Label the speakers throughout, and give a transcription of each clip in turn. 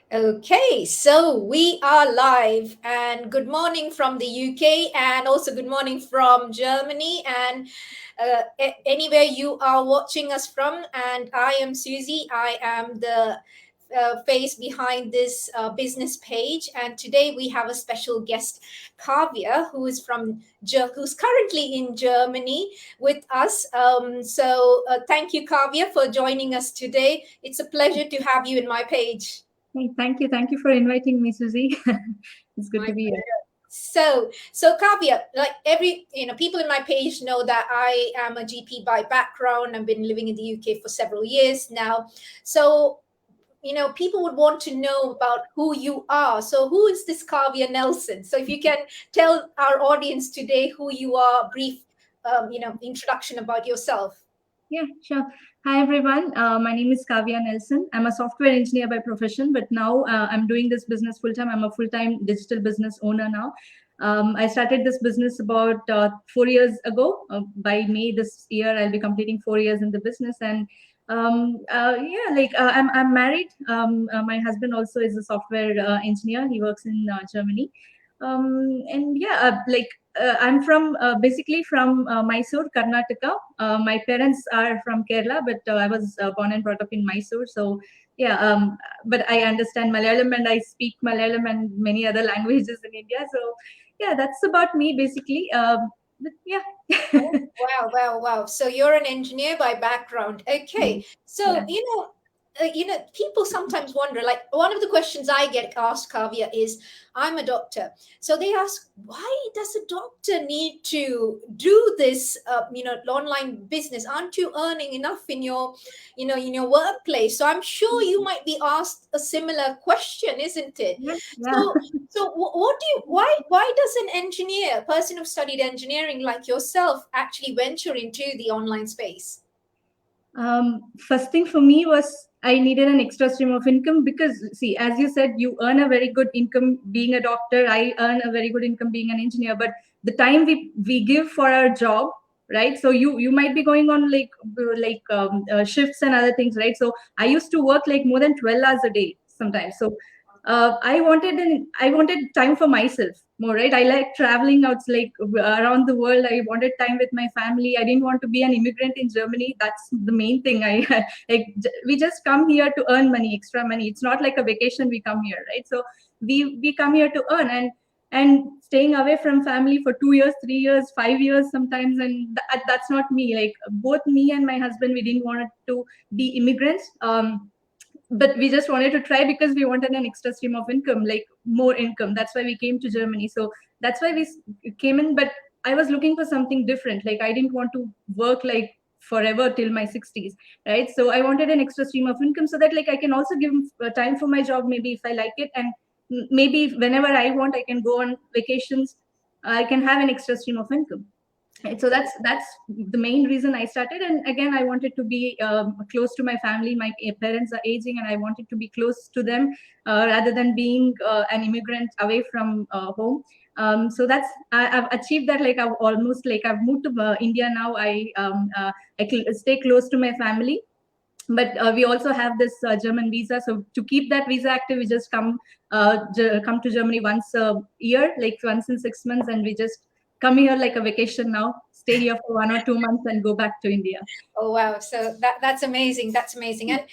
Speaker 1: Okay, so we are live, and good morning from the UK, and also good morning from Germany, and anywhere you are watching us from. And I am Susie, I am the face behind this business page, and today we have a special guest, Kavya, who's currently in Germany with us. Thank you, Kavya, for joining us today. It's a pleasure to have you in my page.
Speaker 2: Hey, thank you. Thank you for inviting me, Susie. It's good
Speaker 1: My
Speaker 2: to be here.
Speaker 1: pleasure. So Kavya, like people in my page know that I am a GP by background. I've been living in the UK for several years now. So, people would want to know about who you are. So, who is this Kavya Nelson? So, if you can tell our audience today who you are, brief, introduction about yourself.
Speaker 2: Yeah, sure. Hi, everyone. My name is Kavya Nelson. I'm a software engineer by profession, but now I'm doing this business full time. I'm a full time digital business owner now. I started this business about 4 years ago. By May this year, I'll be completing 4 years in the business. And yeah, I'm married. My husband also is a software engineer. He works in Germany. And yeah, I'm from basically from Mysore, Karnataka. My parents are from Kerala, but I was born and brought up in Mysore. So yeah, but I understand Malayalam and I speak Malayalam and many other languages in India. So yeah, that's about me basically. But yeah,
Speaker 1: Oh, wow, wow, wow. So you're an engineer by background. Okay. So,
Speaker 2: yeah.
Speaker 1: people sometimes wonder, like one of the questions I get asked, Kavya, is I'm a doctor. So they ask, why does a doctor need to do this, online business? Aren't you earning enough in your workplace? So I'm sure you might be asked a similar question, isn't it?
Speaker 2: Yeah, yeah.
Speaker 1: What do you why does an engineer, a person who studied engineering like yourself, actually venture into the online space?
Speaker 2: First thing for me was I needed an extra stream of income because, see, as you said, you earn a very good income being a doctor. I earn a very good income being an engineer. But the time we give for our job, right? So you might be going on shifts and other things, right? So I used to work like more than 12 hours a day sometimes. So I wanted time for myself more, right? I like traveling out like around the world. I wanted time with my family. I didn't want to be an immigrant in Germany. That's the main thing. We just come here to earn money, extra money. It's not like a vacation. We come here, right? So we come here to earn and staying away from family for 2 years, 3 years, 5 years sometimes, and that's not me. Like both me and my husband, we didn't want to be immigrants. But we just wanted to try because we wanted an extra stream of income, like more income. That's why we came to Germany. So that's why came in. But I was looking for something different. Like I didn't want to work like forever till my 60s, right? So I wanted an extra stream of income so that like I can also give time for my job, maybe if I like it, and maybe whenever I want I can go on vacations. I can have an extra stream of income. Right, so that's the main reason I started. And again, I wanted to be close to my family. My parents are aging, and I wanted to be close to them rather than being an immigrant away from home. So I've achieved that. Like I've moved to India now. I stay close to my family, but we also have this German visa. So to keep that visa active, we just come to Germany once a year, like once in 6 months, and we just come here like a vacation now, stay here for 1 or 2 months, and go back to India.
Speaker 1: Oh wow! So that's amazing. That's amazing. And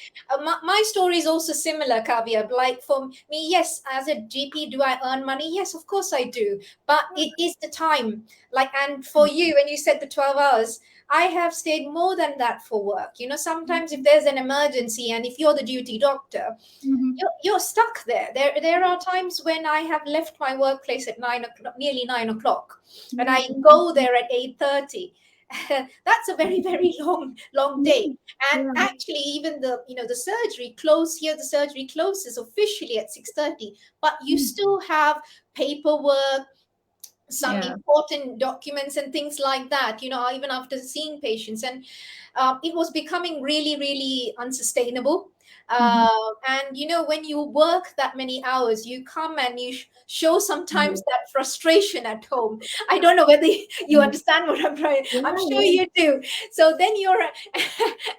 Speaker 1: my story is also similar, Kavya. Like for me, yes, as a GP, do I earn money? Yes, of course I do. But it is the time. Like, and for you, when you said the 12 hours, I have stayed more than that for work. Sometimes if there's an emergency, and if you're the duty doctor,
Speaker 2: Mhm.
Speaker 1: you're stuck there. There are times when I have left my workplace at 9 o'clock, nearly 9 o'clock, and
Speaker 2: Yeah.
Speaker 1: I go there at 8:30. That's a very very long day. And
Speaker 2: Yeah.
Speaker 1: actually, even the surgery close here. The surgery closes officially at 6:30, but you
Speaker 2: Mm.
Speaker 1: still have paperwork, some
Speaker 2: Yeah.
Speaker 1: important documents and things like that, even after seeing patients. And it was becoming really, really unsustainable.
Speaker 2: Mhm.
Speaker 1: And when you work that many hours, you come and you show sometimes
Speaker 2: Yeah.
Speaker 1: that frustration at home. I don't know whether you
Speaker 2: Yeah.
Speaker 1: understand what I'm trying. I'm sure
Speaker 2: Yeah.
Speaker 1: you do. So then you're,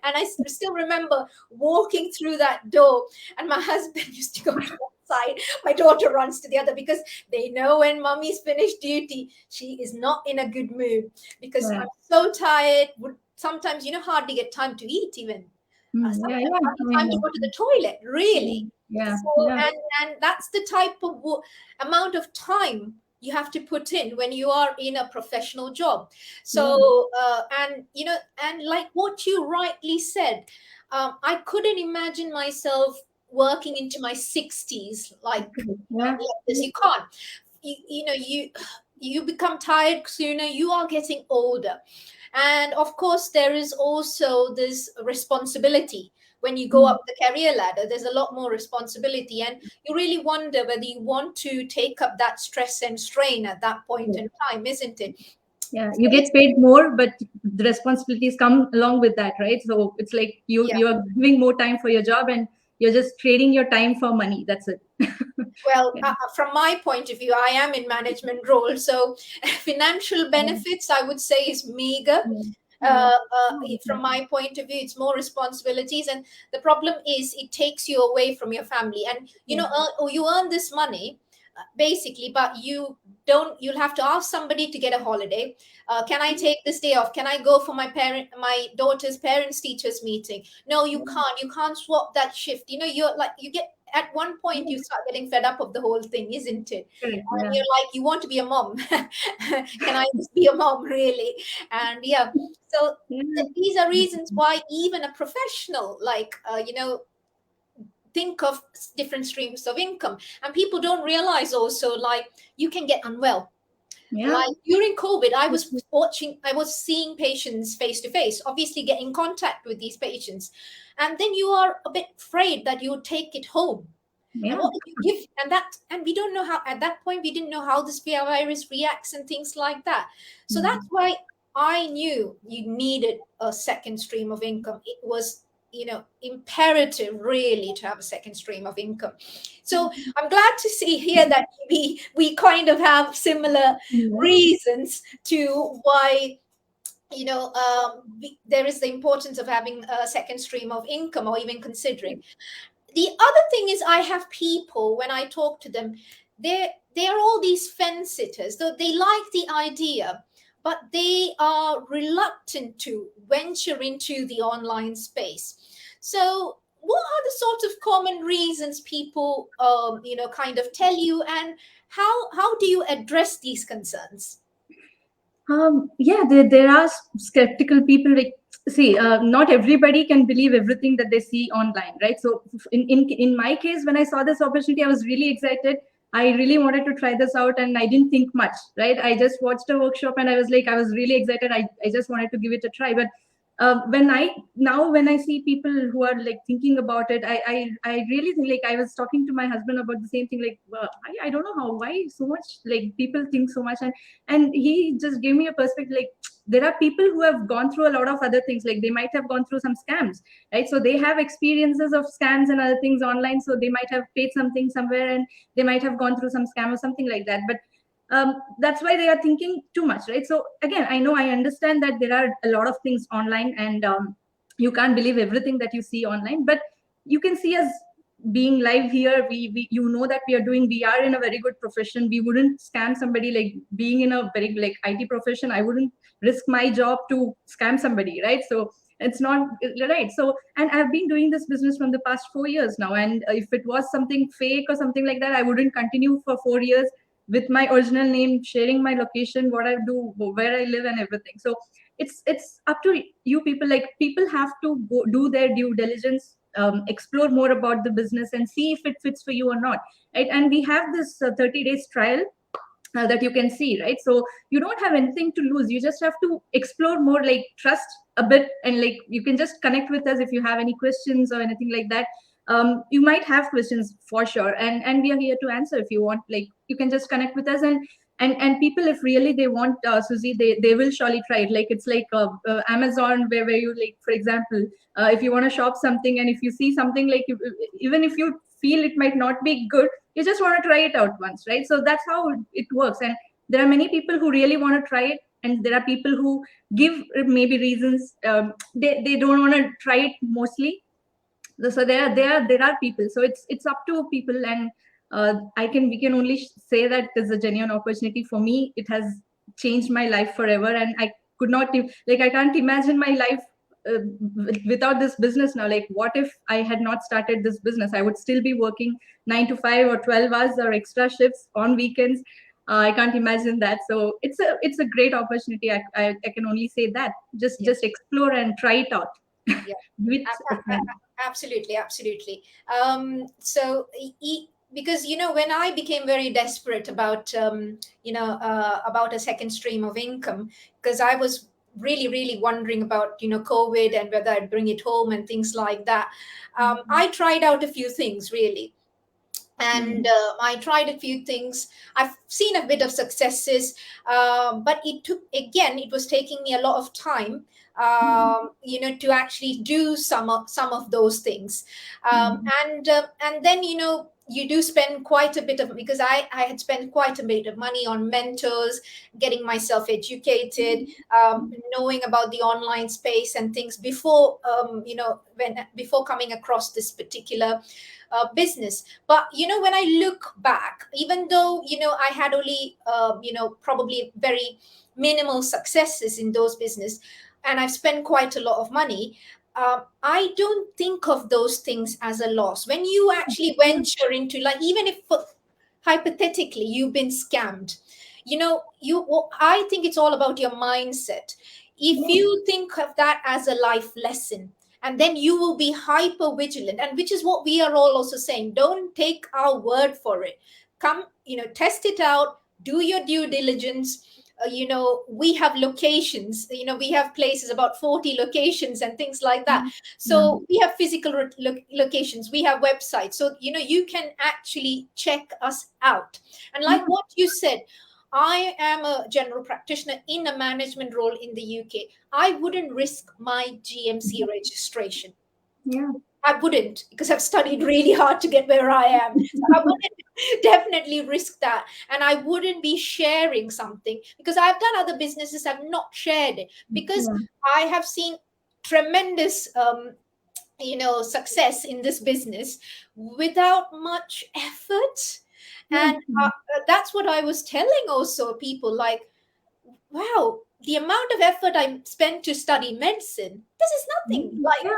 Speaker 1: and still remember walking through that door, and my husband used to go to one side, my daughter runs to the other, because they know when mommy's finished duty, she is not in a good mood, because
Speaker 2: Yeah.
Speaker 1: I'm so tired. Would sometimes, hardly get time to eat even.
Speaker 2: Yeah.
Speaker 1: Sometimes
Speaker 2: Yeah.
Speaker 1: hardly
Speaker 2: I
Speaker 1: time to
Speaker 2: know.
Speaker 1: go to the toilet, really.
Speaker 2: Yeah.
Speaker 1: So,
Speaker 2: Yeah.
Speaker 1: and that's the type of amount of time you have to put in when you are in a professional job.
Speaker 2: Yeah.
Speaker 1: So, and and like what you rightly said, I couldn't imagine myself working into my 60s
Speaker 2: Yeah.
Speaker 1: like this. You can't. You become tired sooner. You are getting older, and of course there is also this responsibility. When you go
Speaker 2: Mm.
Speaker 1: up the career ladder, there's a lot more responsibility, and you really wonder whether you want to take up that stress and strain at that point
Speaker 2: Yeah.
Speaker 1: in time, isn't it?
Speaker 2: Yeah.
Speaker 1: So
Speaker 2: You get
Speaker 1: it's,
Speaker 2: paid more, but the responsibilities come along with that, right? So it's like
Speaker 1: yeah.
Speaker 2: you are giving more time for your job, and you're just trading your time for money. That's it.
Speaker 1: Well,
Speaker 2: Yeah.
Speaker 1: from my point of view, I am in management role, so financial
Speaker 2: Yeah.
Speaker 1: benefits, I would say, is meager.
Speaker 2: Yeah. Yeah.
Speaker 1: From my point of view, it's more responsibilities, and the problem is it takes you away from your family. And
Speaker 2: Yeah.
Speaker 1: you earn this money, basically, but you'll have to ask somebody to get a holiday. Can I take this day off? Can I go for my daughter's parents teachers meeting? No, you can't swap that shift. You're like, you get, at one point you start getting fed up of the whole thing, isn't it?
Speaker 2: Correct.
Speaker 1: And
Speaker 2: Yeah.
Speaker 1: you're like, you want to be a mom. Can I just be a mom, really? And yeah, so
Speaker 2: Yeah.
Speaker 1: these are reasons why even a professional, like, think of different streams of income. And people don't realize also, like, you can get unwell.
Speaker 2: Yeah.
Speaker 1: Like during COVID, I was seeing patients face to face, obviously get in contact with these patients, and then you are a bit afraid that you take it home. And
Speaker 2: Yeah.
Speaker 1: what if you give, and we don't know how, at that point we didn't know how this virus reacts and things like that. So that's
Speaker 2: Mm.
Speaker 1: why I knew you needed a second stream of income. It was, imperative, really, to have a second stream of income. So I'm glad to see here that we kind of have similar
Speaker 2: Yeah.
Speaker 1: reasons to why, there is the importance of having a second stream of income, or even considering. The other thing is, I have people, when I talk to them, they're all these fence sitters, though they like the idea, but they are reluctant to venture into the online space. So what are the sort of common reasons people, kind of tell you, and how do you address these concerns?
Speaker 2: Yeah, there are skeptical people. Like, see, not everybody can believe everything that they see online, right? So, in my case, when I saw this opportunity, I was really excited. I really wanted to try this out, and I didn't think much, right? I just watched a workshop, and I was like, I was really excited. I just wanted to give it a try. But when I see people who are like thinking about it, I really think, like, I was talking to my husband about the same thing. Like, I don't know why so much, like, people think so much. And he just gave me a perspective, like, there are people who have gone through a lot of other things, like they might have gone through some scams, right? So they have experiences of scams and other things online, so they might have paid something somewhere, and they might have gone through some scam or something like that. But that's why they are thinking too much, right? So again, I understand that there are a lot of things online, and you can't believe everything that you see online, but you can see us being live here. We you know that we are in a very good profession. We wouldn't scam somebody. Like, being in a very, like, IT profession, I wouldn't risk my job to scam somebody, right? So it's not right. So, and I've been doing this business from the past 4 years now, and if it was something fake or something like that, I wouldn't continue for 4 years with my original name, sharing my location, what I do, where I live, and everything. So it's up to you people. Like, people have to go do their due diligence, explore more about the business, and see if it fits for you or not, right? And we have this 30 days trial that you can see, right? So you don't have anything to lose. You just have to explore more, like, trust a bit, and, like, you can just connect with us if you have any questions or anything like that. You might have questions for sure, and we are here to answer. If you want, like, you can just connect with us, and And people, if really they want, Susie, they will surely try it. Like it's like Amazon, where you, like, for example, if you want to shop something, and if you see something, like even if you feel it might not be good, you just want to try it out once, right? So that's how it works. And there are many people who really want to try it, and there are people who give maybe reasons, they don't want to try it mostly. So there are people. So it's up to people. And we can only say that there's a genuine opportunity. For me, it has changed my life forever, and I could not like, I can't imagine my life without this business now. Like, what if I had not started this business? I would still be working 9 to 5 or 12 hours or extra shifts on weekends. I can't imagine that. So it's a great opportunity. I can only say that just explore and try it out.
Speaker 1: Yeah.
Speaker 2: With
Speaker 1: Absolutely, absolutely. So because when I became very desperate about about a second stream of income, because I was really wondering about COVID and whether I'd bring it home and things like that. I tried out a few things really, and I tried a few things. I've seen a bit of successes, but it was taking me a lot of time, to actually do some of those things. And then you do spend quite a bit of, because I had spent quite a bit of money on mentors, getting myself educated, knowing about the online space and things before before coming across this particular business. But when I look back, even though I had only probably very minimal successes in those business, and I've spent quite a lot of money, I don't think of those things as a loss. When you actually venture into, like, even if hypothetically you've been scammed, I think it's all about your mindset. If you think of that as a life lesson, and then you will be hyper vigilant, and which is what we are all also saying. Don't take our word for it. Come, test it out, do your due diligence. We have locations, we have places, about 40 locations and things like that. So we have physical locations, we have websites, so you can actually check us out. And like what you said, I am a general practitioner in a management role in the UK. I wouldn't risk my GMC registration.
Speaker 2: Yeah.
Speaker 1: I wouldn't, because I've studied really hard to get where I am. So I wouldn't definitely risk that. And I wouldn't be sharing something, because I've done other businesses, I've not shared it, because I have seen tremendous success in this business without much effort. And that's what I was telling also people, like, wow, the amount of effort I spent to study medicine, this is nothing. Like, the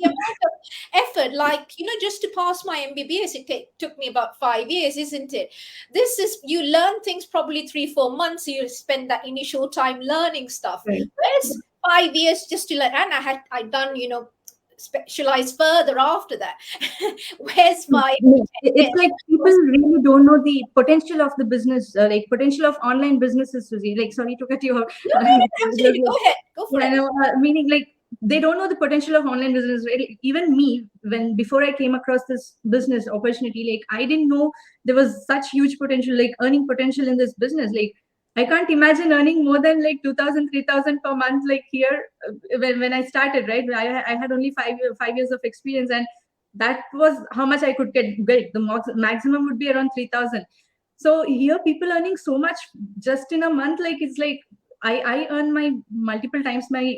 Speaker 1: amount of effort, like, just to pass my MBBS, it took me about 5 years, isn't it? This is, you learn things probably 3-4 months, you spend that initial time learning stuff. Whereas 5 years just to learn, and I done, specialize further after that. Where's my
Speaker 2: it's like people really don't know the potential of the business, like potential of online businesses, Susie. Like, sorry to cut you off.
Speaker 1: No, absolutely. Go ahead. Go for it.
Speaker 2: I know, meaning, like, they don't know the potential of online business, right? Even me, before I came across this business opportunity, like, I didn't know there was such huge potential, like earning potential in this business. Like, I can't imagine earning more than like 2,000, 3,000 per month, like here when I started, right? I had only 5 years of experience, and that was how much I could get. The maximum would be around 3,000. So here, people earning so much just in a month, like, it's like I earn my multiple times my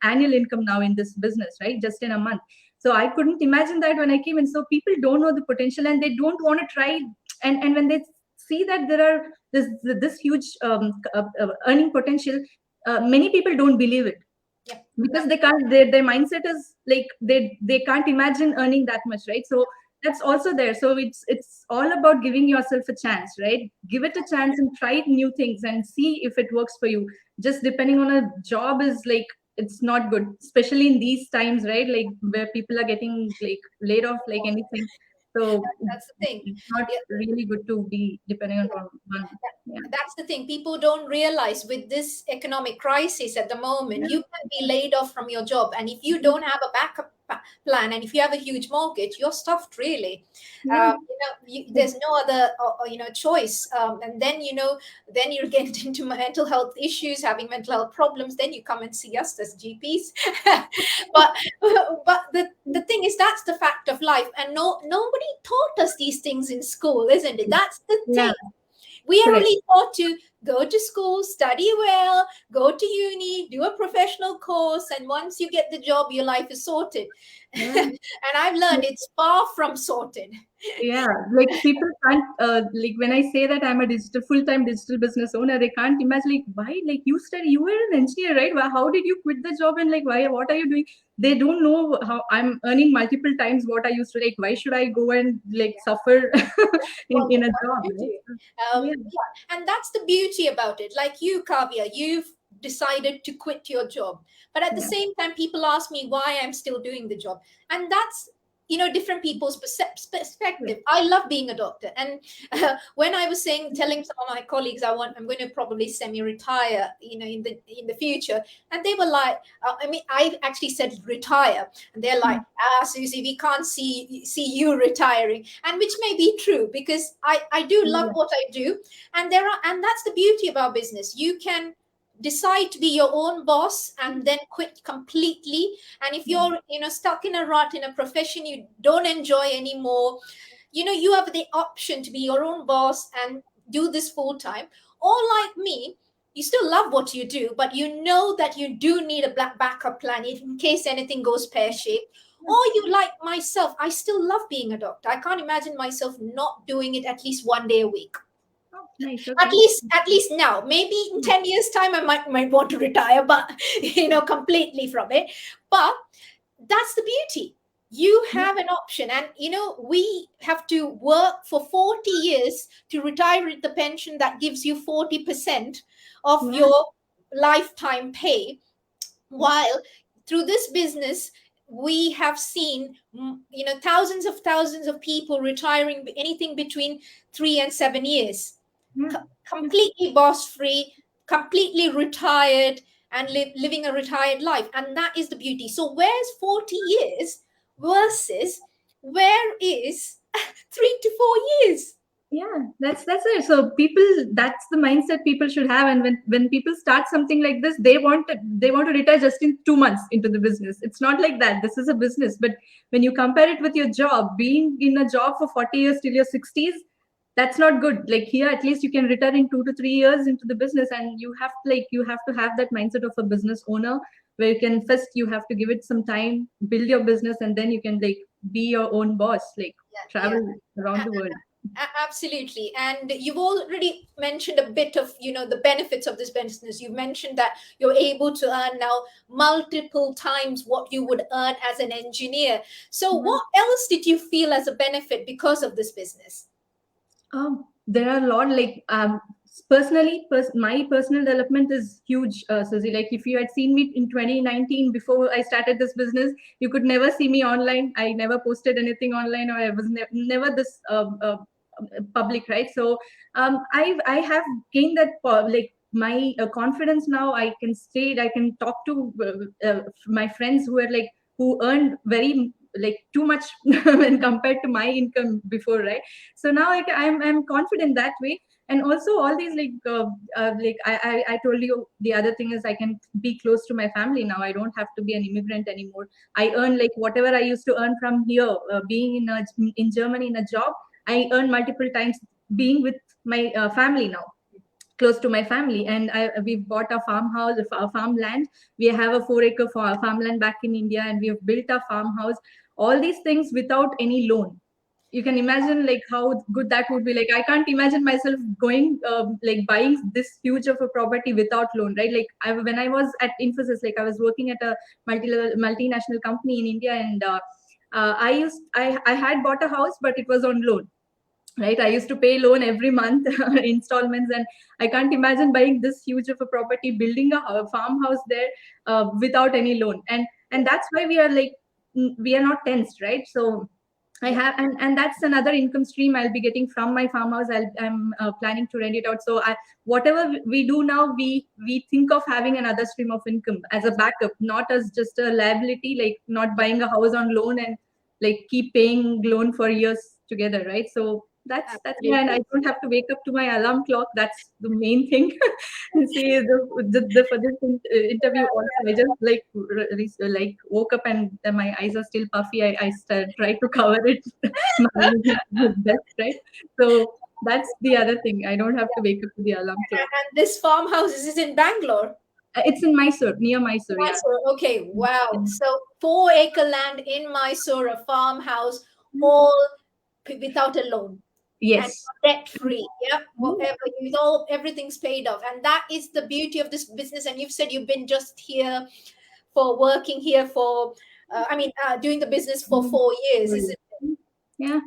Speaker 2: annual income now in this business, right? Just in a month. So I couldn't imagine that when I came in. So people don't know the potential, and they don't want to try. And when they see that there are this huge earning potential, many people don't believe it.
Speaker 1: Yeah.
Speaker 2: Because they can't, their mindset is like, they can't imagine earning that much, right? So that's also there. So it's all about giving yourself a chance, right? Give it a chance and try new things and see if it works for you. Just depending on a job is like, it's not good, especially in these times, right? Like, where people are getting like laid off like anything. So
Speaker 1: that's the thing.
Speaker 2: It's not really good to be depending on one.
Speaker 1: That's the thing. People don't realize, with this economic crisis at the moment, you can be laid off from your job, and if you don't have a plan, and if you have a huge mortgage, you're stuffed really.
Speaker 2: Yeah.
Speaker 1: There's no other choice, and then then you get into mental health issues, having mental health problems, then you come and see us as GPs. but the thing is, that's the fact of life, and nobody taught us these things in school, isn't it? That's the
Speaker 2: Yeah.
Speaker 1: thing. We are
Speaker 2: Correct.
Speaker 1: only taught to go to school, study well, go to uni, do a professional course, and once you get the job, your life is sorted.
Speaker 2: Yeah.
Speaker 1: And I've learned it's far from sorted.
Speaker 2: Yeah, like people can't like when I say that I'm a full-time digital business owner, they can't imagine like why like you were an engineer, right? How did you quit the job and like why what are you doing? They don't know how I'm earning multiple times what I used to like. Why should I go and like suffer
Speaker 1: Well,
Speaker 2: in a
Speaker 1: what
Speaker 2: job,
Speaker 1: you
Speaker 2: right?
Speaker 1: do.
Speaker 2: Yeah,
Speaker 1: Yeah, and that's the beauty about it. Like you, Kavya, you've decided to quit your job, but at the
Speaker 2: yeah,
Speaker 1: same time, people ask me why I'm still doing the job, and that's different people's perspective.
Speaker 2: correct.
Speaker 1: I love being a doctor, and when I was telling some of my colleagues I'm going to probably semi-retire, in the future, and they were like, I mean, I actually said retire, and they're like, Susie, we can't see you retiring, and which may be true because I do love
Speaker 2: Yeah,
Speaker 1: what I do, and that's the beauty of our business. You can decide to be your own boss and then quit completely, and if
Speaker 2: yeah,
Speaker 1: you're stuck in a rut in a profession you don't enjoy anymore, you have the option to be your own boss and do this full time. Or like me, you still love what you do, but you know that you do need a backup plan in case anything goes pear-shaped.
Speaker 2: yeah.
Speaker 1: Or you, like myself, I still love being a doctor. I can't imagine myself not doing it at least one day a week.
Speaker 2: Oh, nice.
Speaker 1: at
Speaker 2: Okay.
Speaker 1: least at least now. Maybe in 10 years time I might want to retire, but completely from it. But that's the beauty. You
Speaker 2: Yeah,
Speaker 1: have an option, and we have to work for 40 years to retire with the pension that gives you 40% of
Speaker 2: yeah,
Speaker 1: your lifetime pay, while through this business we have seen thousands of people retiring anything between 3 and 7 years,
Speaker 2: yeah.
Speaker 1: completely boss free, completely retired, and living a retired life. And that is the beauty. So, where's 40 years versus where is 3 to 4 years?
Speaker 2: Yeah, that's it. So people, that's the mindset people should have. And when people start something like this, they want to retire just in 2 months into the business. It's not like that. This is a business. But when you compare it with your job, being in a job for 40 years till your 60s, that's not good. Like here, at least you can retire in 2 to 3 years into the business, and you have to have that mindset of a business owner where you can first you have to give it some time, build your business, and then you can like be your own boss, like
Speaker 1: Yeah,
Speaker 2: travel around the world.
Speaker 1: absolutely. And you've already mentioned a bit of the benefits of this business. You mentioned that you're able to earn now multiple times what you would earn as an engineer. So
Speaker 2: Yeah.
Speaker 1: what else did you feel as a benefit because of this business?
Speaker 2: There are a lot like personally, my personal development is huge, Suzy. Like if you had seen me in 2019 before I started this business, you could never see me online. I never posted anything online, or I was never this public, right? So I have gained that like my confidence now. I can say I can talk to my friends who are like who earned very like too much when compared to my income before, right? So now I'm confident that way. And also all these like I told you the other thing is I can be close to my family now. I don't have to be an immigrant anymore. I earn like whatever I used to earn from here, being in Germany in a job. I earn multiple times being with my family now, close to my family. And we've bought a farmhouse, a farmland. We have a 4-acre farmland back in India, and we have built a farmhouse. All these things without any loan. You can imagine like how good that would be. Like I can't imagine myself going like buying this huge of a property without loan, right? Like when I was at Infosys, like I was working at a multinational company in India, and I had bought a house, but it was on loan, right? I used to pay loan every month installments, and I can't imagine buying this huge of a property, building a farmhouse there without any loan. And that's why we are like we are not tensed, right? So I have, and that's another income stream I'll be getting from my farmhouse. I'm planning to rent it out. So whatever we do now, we think of having another stream of income as a backup, not as just a liability, like not buying a house on loan and like keep paying loan for years together, right? So that's yeah, and I don't have to wake up to my alarm clock. That's the main thing. See, for this interview also, I just like woke up and my eyes are still puffy. I tried to cover it my best, right? So that's the other thing. I don't have to wake up to the alarm clock.
Speaker 1: And this farmhouse is in Bangalore.
Speaker 2: It's in Mysore, near Mysore. Yeah.
Speaker 1: Mysore. Okay, wow. So 4-acre land in Mysore, a farmhouse, all without a loan.
Speaker 2: Yes.
Speaker 1: And debt free. Yeah. Whatever. Everything's paid off. And that is the beauty of this business. And you've said you've been just here for working here for doing the business for 4 years, isn't it?
Speaker 2: Yeah.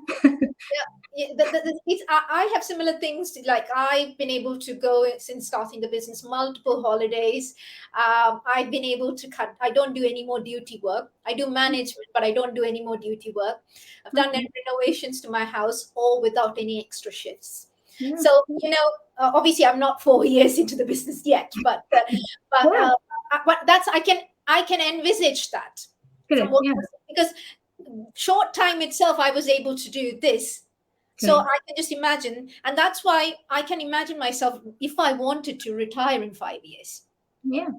Speaker 1: I have similar things. Like I've been able to go since starting the business multiple holidays. I've been able to cut. I don't do any more duty work. I do management, but I don't do any more duty work. I've done renovations to my house, all without any extra shifts. Yeah. So obviously, I'm not 4 years into the business yet, but that's I can envisage that.
Speaker 2: Correct. Yeah.
Speaker 1: Because short time itself, I was able to do this. So I can just imagine, and that's why I can imagine myself if I wanted to retire in 5 years.
Speaker 2: Yeah,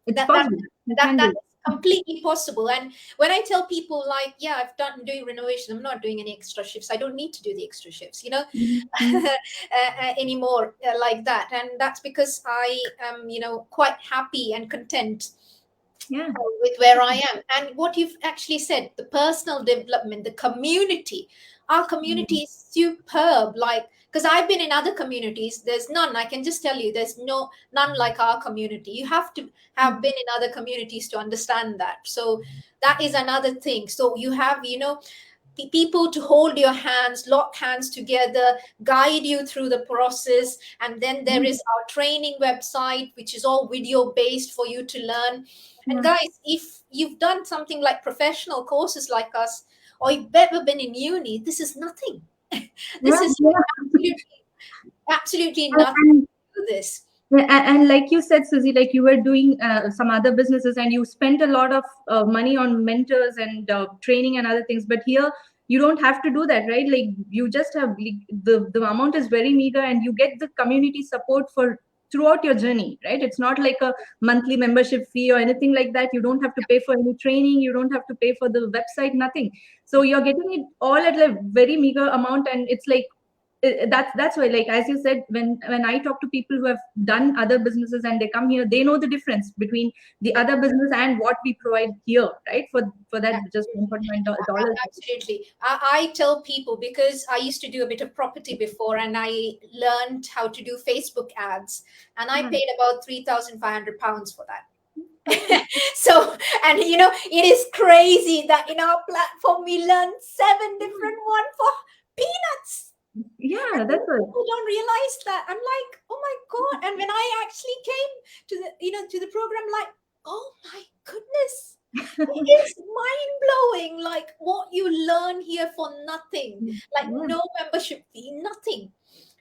Speaker 2: it's possible.
Speaker 1: That's completely possible. And when I tell people like, yeah, doing renovation, I'm not doing any extra shifts. I don't need to do the extra shifts, anymore like that. And that's because I am, quite happy and content.
Speaker 2: Yeah.
Speaker 1: With where I am. And what you've actually said, the personal development, the community, our community is superb. Like, because I've been in other communities, there's none. I can just tell you, there's none like our community. You have to have been in other communities to understand that. So that is another thing. So you have, people to hold your hands, lock hands together, guide you through the process. And then there is our training website, which is all video based for you to learn. And guys, if you've done something like professional courses like us, or you've ever been in uni, this is nothing. This is absolutely nothing to this.
Speaker 2: And like you said, Susie, like you were doing some other businesses and you spent a lot of money on mentors and training and other things. But here, you don't have to do that, right? Like you just have the amount is very meager and you get the community support throughout your journey, right? It's not like a monthly membership fee or anything like that. You don't have to pay for any training. You don't have to pay for the website, nothing. So you're getting it all at a very meager amount. And it's like, that's why, like as you said, when I talk to people who have done other businesses and they come here, they know the difference between the other business and what we provide here, right? For that just $1.9.
Speaker 1: Absolutely. I tell people, because I used to do a bit of property before and I learned how to do Facebook ads, and I paid about £3,500 for that. So, and it is crazy that in our platform we learned 7 different ones for peanuts.
Speaker 2: Yeah, that's right.
Speaker 1: People don't realize that. I'm like, oh my God. And when I actually came to the program, like, oh my goodness, it is mind-blowing. Like what you learn here for nothing, like no membership fee, nothing.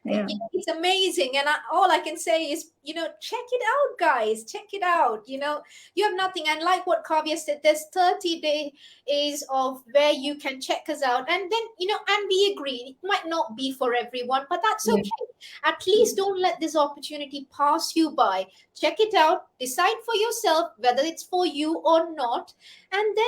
Speaker 2: Yeah.
Speaker 1: It's amazing. And all I can say is, check it out, guys. Check it out. You have nothing. And like what Kavya said, there's 30 days of where you can check us out. And then, and we agree, it might not be for everyone, but that's okay. At least don't let this opportunity pass you by. Check it out. Decide for yourself whether it's for you or not. And then,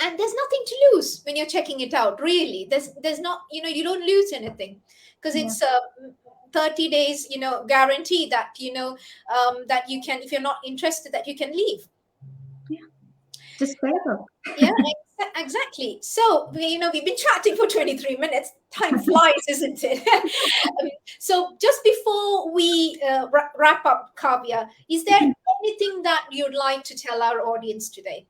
Speaker 1: and there's nothing to lose when you're checking it out. Really, there's not, you don't lose anything, because it's 30 days, guarantee that, that you can, if you're not interested, that you can leave.
Speaker 2: Yeah, just try it out.
Speaker 1: Yeah, exactly. So, we've been chatting for 23 minutes. Time flies, isn't it? So just before we wrap up, Kavya, is there anything that you'd like to tell our audience today?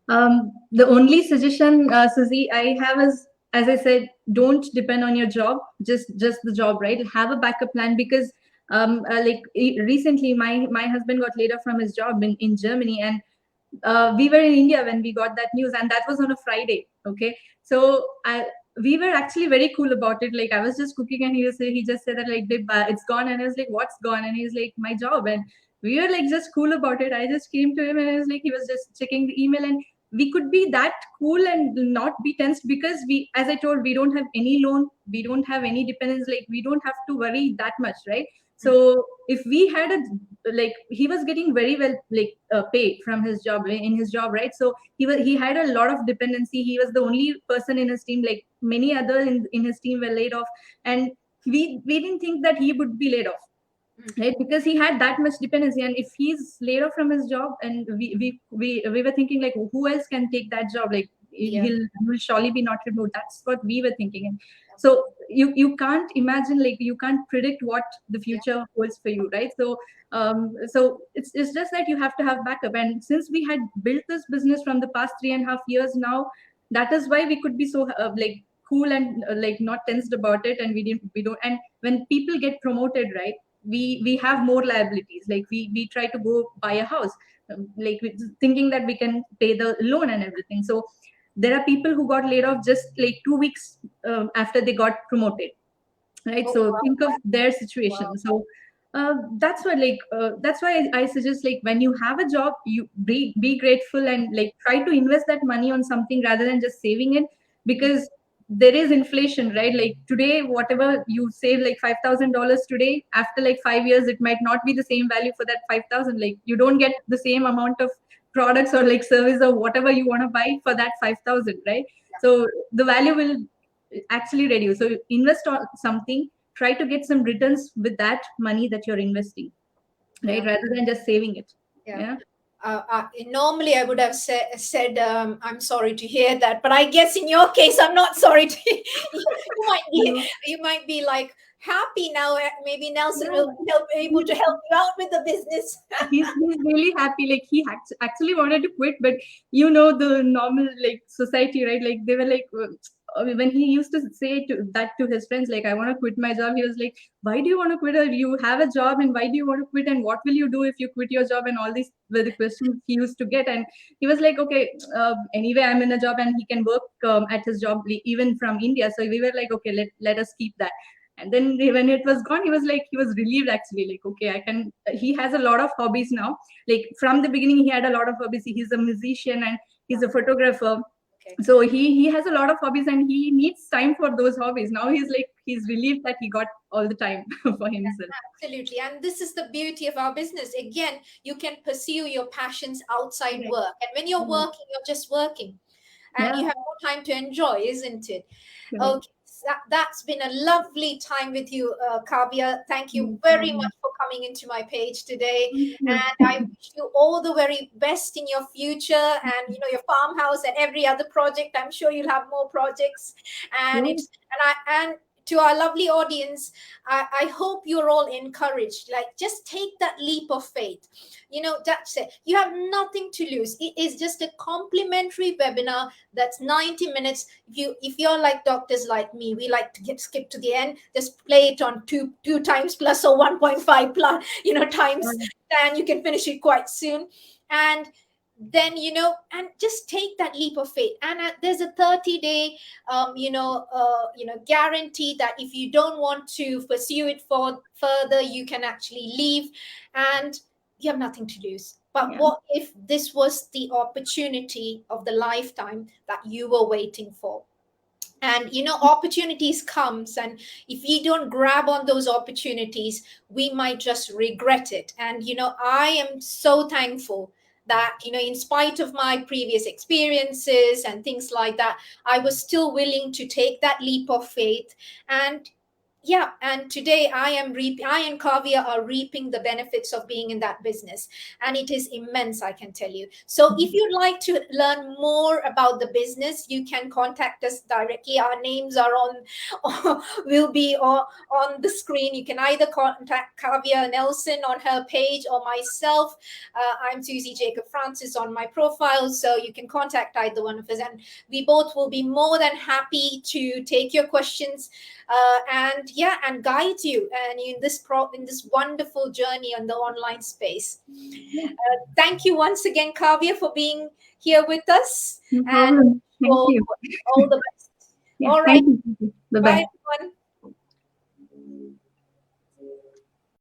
Speaker 2: The only suggestion, Susie, I have is, as I said, don't depend on your job, just the job, right? Have a backup plan, because recently my husband got laid off from his job in Germany, and we were in India when we got that news, and that was on a Friday. Okay, so we were actually very cool about it. Like I was just cooking, and he just said that like, "Babe, it's gone," and I was like, "What's gone?" And he's like, "My job." And we were like just cool about it. I just came to him, and I was like, he was just checking the email, and we could be that cool and not be tensed because we, as I told, we don't have any loan, we don't have any dependence, like we don't have to worry that much, right? So if we had a, like, he was getting very well, like pay from his job, in his job, right? So he had a lot of dependency. He was the only person in his team, like many other in his team were laid off, and we didn't think that he would be laid off, right? Because he had that much dependency, and if he's laid off from his job, and we were thinking like, who else can take that job, like
Speaker 1: Yeah.
Speaker 2: he'll surely be not removed. That's what we were thinking. And so you can't imagine, like you can't predict what the
Speaker 1: Yeah.
Speaker 2: future holds for you, right? So so it's just that you have to have backup. And since we had built this business from the past 3.5 years now, that is why we could be so like cool and like not tensed about it. And we don't, and when people get promoted, right, we have more liabilities. Like we try to go buy a house, like thinking that we can pay the loan and everything. So there are people who got laid off just like 2 weeks after they got promoted, right?
Speaker 1: Oh,
Speaker 2: So
Speaker 1: wow.
Speaker 2: think of their situation.
Speaker 1: Wow.
Speaker 2: So that's what, like that's why I suggest, like when you have a job, you be grateful and like try to invest that money on something rather than just saving it. Because there is inflation, right? Like today, whatever you save, like $5,000 today, after like 5 years, it might not be the same value for that 5,000. Like you don't get the same amount of products or like service or whatever you want to buy for that 5,000, right? So the value will actually reduce. So invest on something, try to get some returns with that money that you're investing, right?
Speaker 1: Yeah.
Speaker 2: Rather than just saving it.
Speaker 1: Yeah.
Speaker 2: Yeah.
Speaker 1: Normally I would have said I'm sorry to hear that, but I guess in your case I'm not sorry to you might be
Speaker 2: No.
Speaker 1: you might be like happy now. Maybe Nelson will
Speaker 2: Yeah.
Speaker 1: be able to help you out with the business.
Speaker 2: He's really happy. Like he actually wanted to quit, but you know the normal like society, right? Like they were like when he used to say that to his friends, like I want to quit my job. He was like, "Why do you want to quit? Or you have a job, and why do you want to quit? And what will you do if you quit your job?" And all these were the questions he used to get. And he was like, "Okay, anyway, I'm in a job, and he can work at his job even from India." So we were like, "Okay, let us keep that." And then when it was gone, he was like, he was relieved actually, like, okay, I can, he has a lot of hobbies now. Like from the beginning, he had a lot of hobbies. He's a musician and he's a photographer.
Speaker 1: Okay.
Speaker 2: So he has a lot of hobbies and he needs time for those hobbies. Now he's like, he's relieved that he got all the time for himself.
Speaker 1: Absolutely. And this is the beauty of our business. Again, you can pursue your passions outside
Speaker 2: Correct.
Speaker 1: work. And when you're
Speaker 2: Yeah.
Speaker 1: working, you're just working and
Speaker 2: Yeah.
Speaker 1: you have no time to enjoy, isn't it?
Speaker 2: Correct.
Speaker 1: Okay. That's been a lovely time with you, Kavya. Thank you
Speaker 2: No
Speaker 1: very
Speaker 2: problem.
Speaker 1: much for coming into my page today.
Speaker 2: Thank you.
Speaker 1: And I wish you all the very best in your future and your farmhouse and every other project. I'm sure you'll have more projects. And
Speaker 2: Sure.
Speaker 1: it's and to our lovely audience, I hope you're all encouraged. Like, just take that leap of faith. That's it. You have nothing to lose. It is just a complimentary webinar that's 90 minutes. If you're like doctors like me, we like to skip to the end. Just play it on two times plus or 1.5 plus, times, and you can finish it quite soon. And then and just take that leap of faith. And there's a 30-day guarantee that if you don't want to pursue it for further, you can actually leave, and you have nothing to lose. But
Speaker 2: Yeah.
Speaker 1: what if this was the opportunity of the lifetime that you were waiting for? And opportunities comes, and if we don't grab on those opportunities, we might just regret it. And I am so thankful that in spite of my previous experiences and things like that, I was still willing to take that leap of faith. And yeah, and today I and Kavya are reaping the benefits of being in that business, and it is immense, I can tell you. So if you'd like to learn more about the business, you can contact us directly. Our names are will be on the screen. You can either contact Kavya Nelson on her page or myself. I'm Susie Jacob Francis on my profile, so you can contact either one of us, and we both will be more than happy to take your questions. And and guide you and in this wonderful journey on the online space. Thank you once again, Kavya, for being here with us.
Speaker 2: No
Speaker 1: And
Speaker 2: problem. Thank you.
Speaker 1: all the best.
Speaker 2: Yeah,
Speaker 1: All right.
Speaker 2: thank you. Bye
Speaker 1: Bye,
Speaker 2: bye.
Speaker 1: everyone.